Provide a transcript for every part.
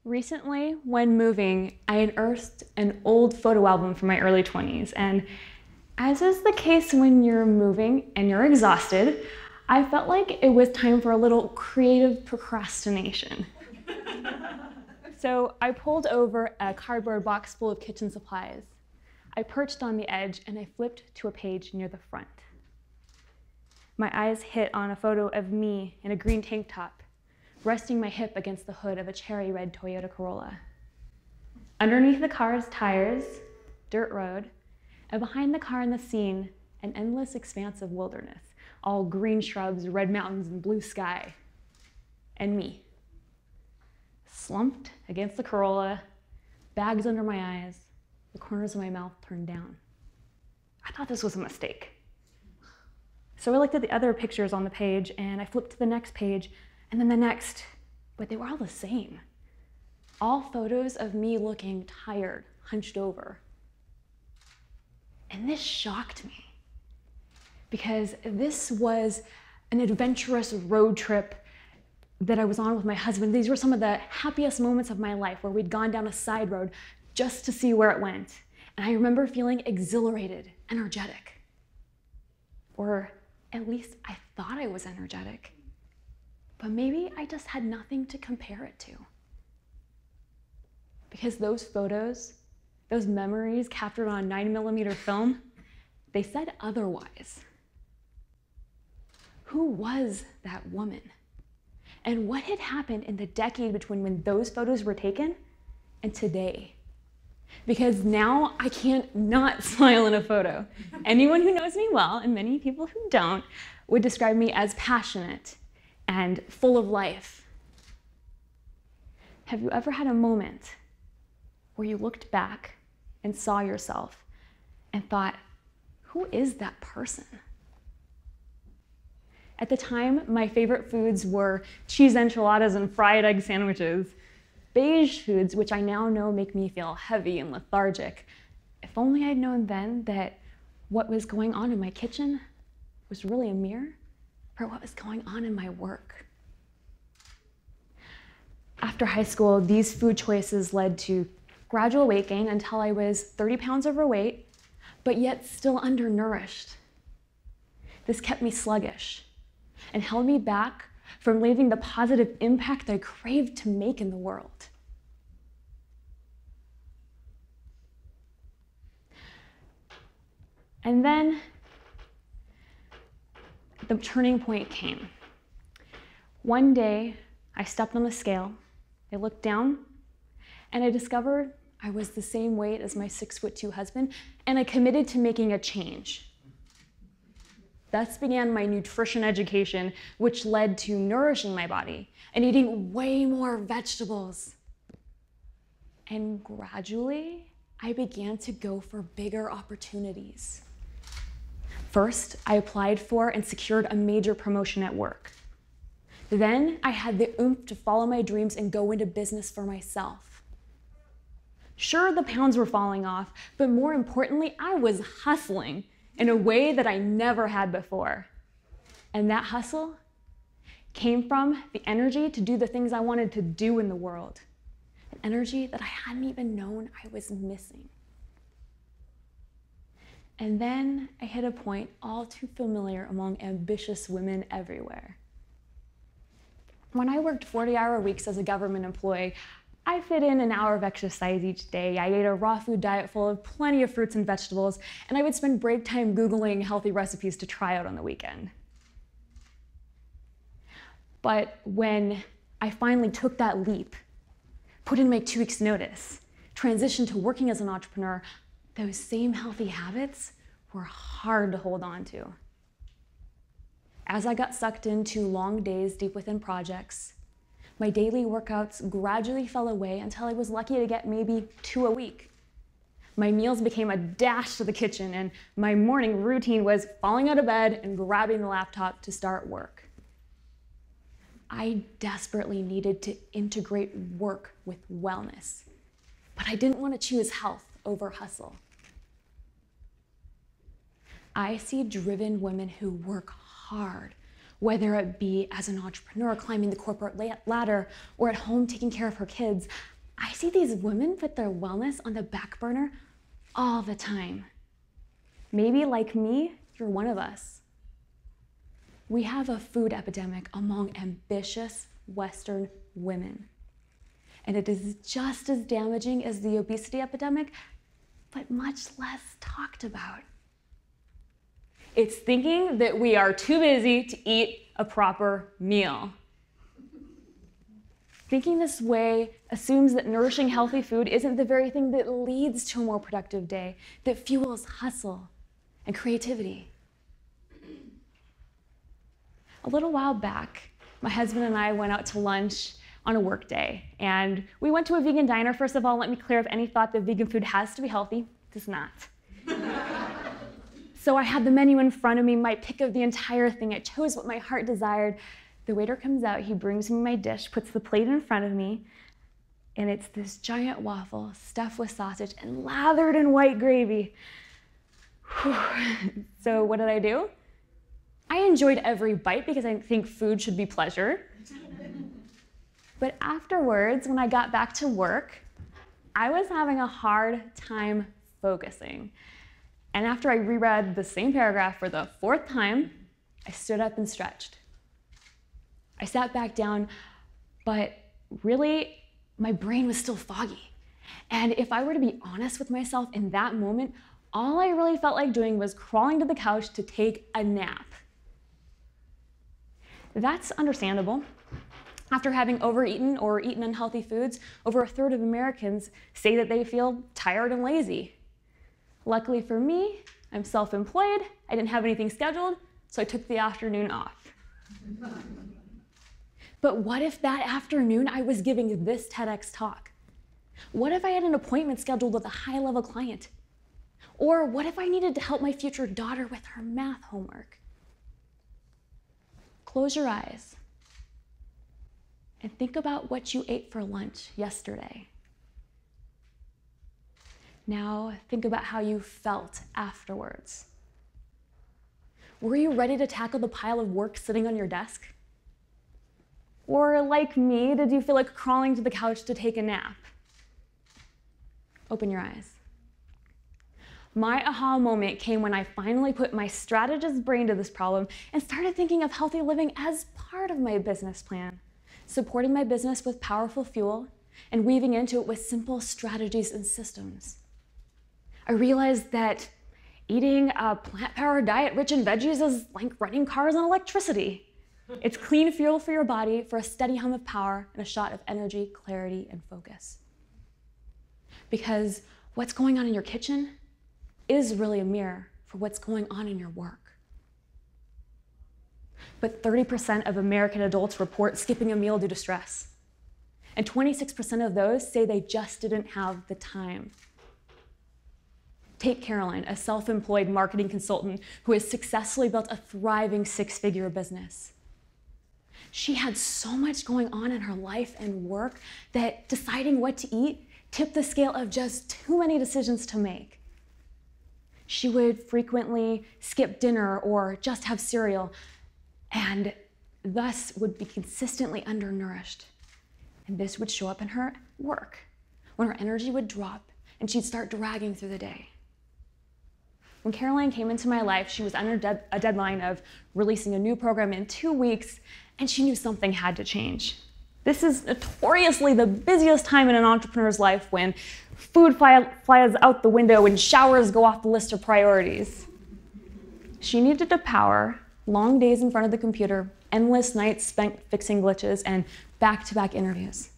Recently, when moving, I unearthed an old photo album from my early 20s, and as is the case when you're moving and you're exhausted, I felt like it was time for a little creative procrastination. So I pulled over a cardboard box full of kitchen supplies. I perched on the edge and I flipped to a page near the front. My eyes hit on a photo of me in a green tank top, resting my hip against the hood of a cherry red Toyota Corolla. Underneath the car's tires, dirt road, and behind the car in the scene, an endless expanse of wilderness, all green shrubs, red mountains, and blue sky. And me, slumped against the Corolla, bags under my eyes, the corners of my mouth turned down. I thought this was a mistake. So I looked at the other pictures on the page, and I flipped to the next page, and then the next, but they were all the same. All photos of me looking tired, hunched over. And this shocked me, because this was an adventurous road trip that I was on with my husband. These were some of the happiest moments of my life, where we'd gone down a side road just to see where it went. And I remember feeling exhilarated, energetic. Or at least I thought I was energetic. But maybe I just had nothing to compare it to. Because those photos, those memories captured on 9mm film, they said otherwise. Who was that woman? And what had happened in the decade between when those photos were taken and today? Because now I can't not smile in a photo. Anyone who knows me well, and many people who don't, would describe me as passionate and full of life. Have you ever had a moment where you looked back and saw yourself and thought, who is that person? At the time, my favorite foods were cheese enchiladas and fried egg sandwiches. Beige foods, which I now know make me feel heavy and lethargic. If only I'd known then that what was going on in my kitchen was really a mirror for what was going on in my work. After high school, these food choices led to gradual weight gain until I was 30 pounds overweight, but yet still undernourished. This kept me sluggish and held me back from leaving the positive impact I craved to make in the world. And then the turning point came. One day, I stepped on the scale, I looked down, and I discovered I was the same weight as my 6'2" husband, and I committed to making a change. Thus began my nutrition education, which led to nourishing my body and eating way more vegetables. And gradually, I began to go for bigger opportunities. First, I applied for and secured a major promotion at work. Then, I had the oomph to follow my dreams and go into business for myself. Sure, the pounds were falling off, but more importantly, I was hustling in a way that I never had before. And that hustle came from the energy to do the things I wanted to do in the world. An energy that I hadn't even known I was missing. And then I hit a point all too familiar among ambitious women everywhere. When I worked 40-hour weeks as a government employee, I fit in an hour of exercise each day. I ate a raw food diet full of plenty of fruits and vegetables, and I would spend break time Googling healthy recipes to try out on the weekend. But when I finally took that leap, put in my 2 weeks notice, transitioned to working as an entrepreneur, those same healthy habits were hard to hold on to. As I got sucked into long days deep within projects, my daily workouts gradually fell away until I was lucky to get maybe 2 a week. My meals became a dash to the kitchen, and my morning routine was falling out of bed and grabbing the laptop to start work. I desperately needed to integrate work with wellness, but I didn't want to choose health over hustle. I see driven women who work hard, whether it be as an entrepreneur climbing the corporate ladder or at home taking care of her kids. I see these women put their wellness on the back burner all the time. Maybe like me, you're one of us. We have a food epidemic among ambitious Western women. And it is just as damaging as the obesity epidemic, but much less talked about. It's thinking that we are too busy to eat a proper meal. Thinking this way assumes that nourishing healthy food isn't the very thing that leads to a more productive day, that fuels hustle and creativity. A little while back, my husband and I went out to lunch on a work day, and we went to a vegan diner. First of all, let me clear up any thought that vegan food has to be healthy. It does not. So I had the menu in front of me, my pick of the entire thing. I chose what my heart desired. The waiter comes out, he brings me my dish, puts the plate in front of me, and it's this giant waffle stuffed with sausage and lathered in white gravy. Whew. So what did I do? I enjoyed every bite because I think food should be pleasure. But afterwards, when I got back to work, I was having a hard time focusing. And after I reread the same paragraph for the 4th time, I stood up and stretched. I sat back down, but really, my brain was still foggy. And if I were to be honest with myself in that moment, all I really felt like doing was crawling to the couch to take a nap. That's understandable. After having overeaten or eaten unhealthy foods, over 1/3 of Americans say that they feel tired and lazy. Luckily for me, I'm self-employed, I didn't have anything scheduled, so I took the afternoon off. But what if that afternoon I was giving this TEDx talk? What if I had an appointment scheduled with a high-level client? Or what if I needed to help my future daughter with her math homework? Close your eyes and think about what you ate for lunch yesterday. Now think about how you felt afterwards. Were you ready to tackle the pile of work sitting on your desk? Or like me, did you feel like crawling to the couch to take a nap? Open your eyes. My aha moment came when I finally put my strategist brain to this problem and started thinking of healthy living as part of my business plan, supporting my business with powerful fuel and weaving into it with simple strategies and systems. I realized that eating a plant-powered diet rich in veggies is like running cars on electricity. It's clean fuel for your body for a steady hum of power and a shot of energy, clarity, and focus. Because what's going on in your kitchen is really a mirror for what's going on in your work. But 30% of American adults report skipping a meal due to stress. And 26% of those say they just didn't have the time. Take Caroline, a self-employed marketing consultant who has successfully built a thriving 6-figure business. She had so much going on in her life and work that deciding what to eat tipped the scale of just too many decisions to make. She would frequently skip dinner or just have cereal, and thus would be consistently undernourished. And this would show up in her work, when her energy would drop and she'd start dragging through the day. When Caroline came into my life, she was under a deadline of releasing a new program in 2 weeks, and she knew something had to change. This is notoriously the busiest time in an entrepreneur's life when food flies out the window and showers go off the list of priorities. She needed to power long days in front of the computer, endless nights spent fixing glitches, and back-to-back interviews.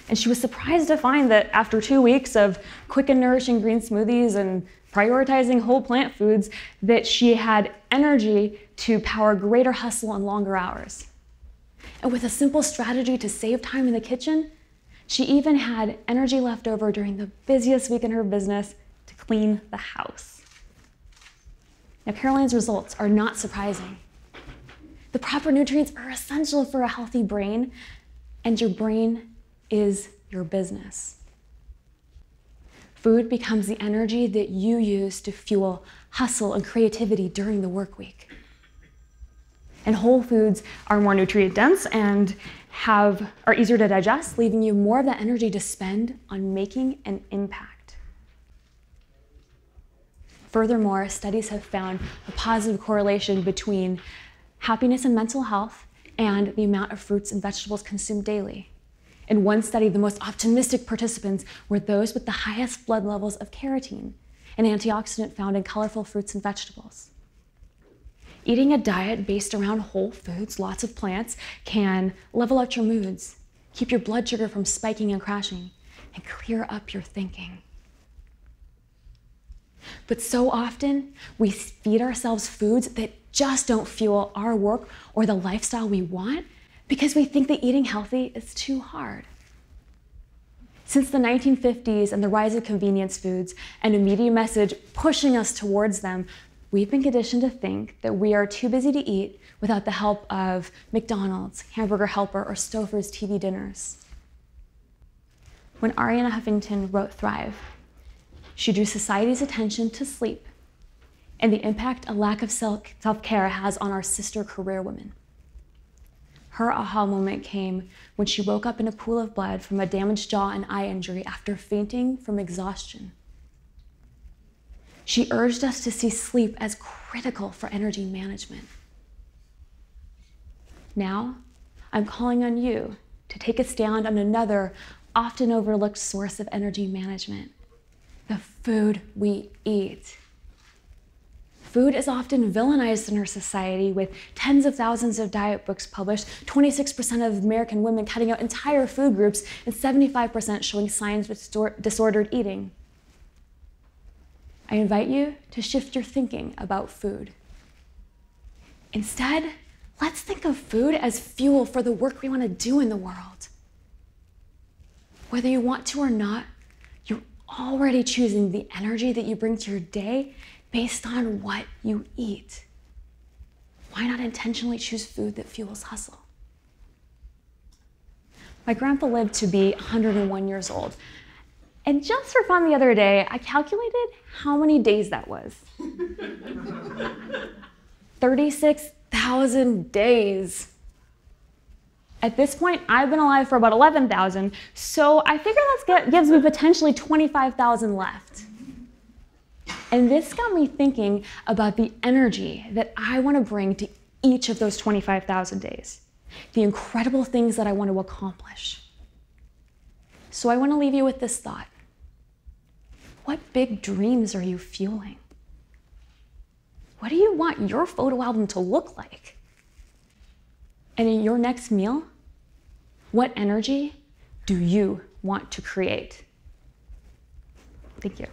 And she was surprised to find that after 2 weeks of quick and nourishing green smoothies and prioritizing whole plant foods, that she had energy to power greater hustle and longer hours. And with a simple strategy to save time in the kitchen, she even had energy left over during the busiest week in her business to clean the house. Now, Caroline's results are not surprising. The proper nutrients are essential for a healthy brain, and your brain is your business. Food becomes the energy that you use to fuel hustle and creativity during the work week. And whole foods are more nutrient dense and are easier to digest, leaving you more of that energy to spend on making an impact. Furthermore, studies have found a positive correlation between happiness and mental health and the amount of fruits and vegetables consumed daily. In one study, the most optimistic participants were those with the highest blood levels of carotene, an antioxidant found in colorful fruits and vegetables. Eating a diet based around whole foods, lots of plants, can level out your moods, keep your blood sugar from spiking and crashing, and clear up your thinking. But so often, we feed ourselves foods that just don't fuel our work or the lifestyle we want because we think that eating healthy is too hard. Since the 1950s and the rise of convenience foods and a media message pushing us towards them, we've been conditioned to think that we are too busy to eat without the help of McDonald's, Hamburger Helper, or Stouffer's TV dinners. When Arianna Huffington wrote Thrive, she drew society's attention to sleep and the impact a lack of self-care has on our sister career women. Her aha moment came when she woke up in a pool of blood from a damaged jaw and eye injury after fainting from exhaustion. She urged us to see sleep as critical for energy management. Now, I'm calling on you to take a stand on another often overlooked source of energy management: the food we eat. Food is often villainized in our society, with tens of thousands of diet books published, 26% of American women cutting out entire food groups, and 75% showing signs of disordered eating. I invite you to shift your thinking about food. Instead, let's think of food as fuel for the work we want to do in the world. Whether you want to or not, you're already choosing the energy that you bring to your day based on what you eat. Why not intentionally choose food that fuels hustle? My grandpa lived to be 101 years old. And just for fun the other day, I calculated how many days that was. 36,000 days. At this point, I've been alive for about 11,000, so I figure that gives me potentially 25,000 left. And this got me thinking about the energy that I want to bring to each of those 25,000 days, the incredible things that I want to accomplish. So I want to leave you with this thought. What big dreams are you fueling? What do you want your photo album to look like? And in your next meal, what energy do you want to create? Thank you.